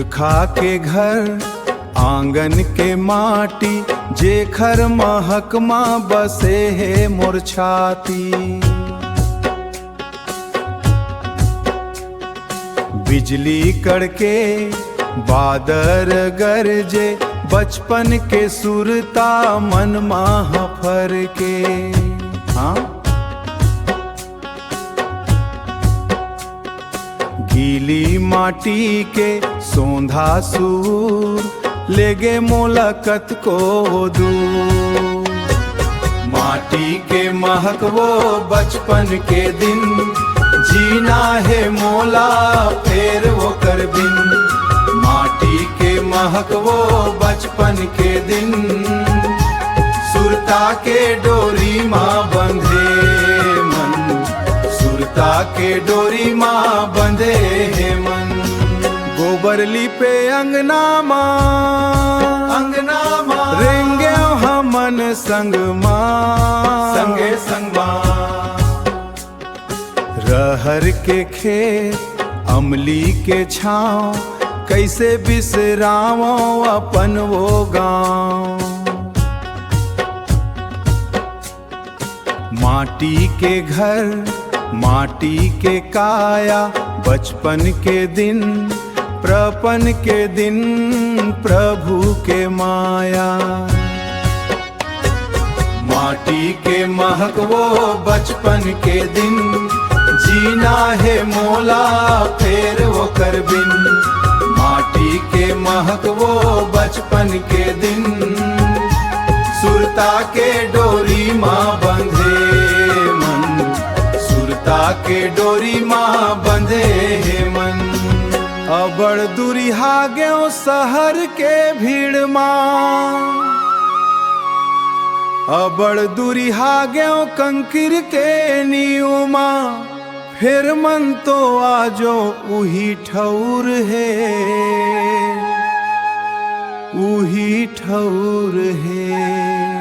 पुरखा के घर आंगन के माटी, जेखर महक माँ बसे है मोर छाती। बिजली कड़के बादर गरजे, बचपन के सुरता मन माह फर के। हाँ, गीली माटी के सोंधा सूर, लेगे मुलाकात को दूर। माटी के महक वो बचपन के दिन, जीना है मोला फेर वो कर बिन। माटी के महक वो बचपन के दिन, सुरता के डोरी माँ बंधे मन, सुरता के डोरी माँ बंधे है मन। गोबर लिपे अंगना माँ रेंगे हमन संग माँ, संगे संग माँ। रहर के खेत अमली के छाँव, कैसे बिसरावो अपन वो गाँव। माटी के घर माटी के काया, बचपन के दिन प्रपन के दिन प्रभु के माया। माटी के महक वो बचपन के दिन, जीना है मोला फेर वो कर बिन। माटी के महक वो बचपन के दिन, सुरता के डोरी माँ बंधे मन, सुरता के डोरी माँ बंधे है मन। अबड़ दुरिहा गयो शहर के भीड़ माँ, अबड़ दुरिहा गयो कंकिर के नीव माँ। फिर मन तो आजो उही ठौर है, उही ठौर है।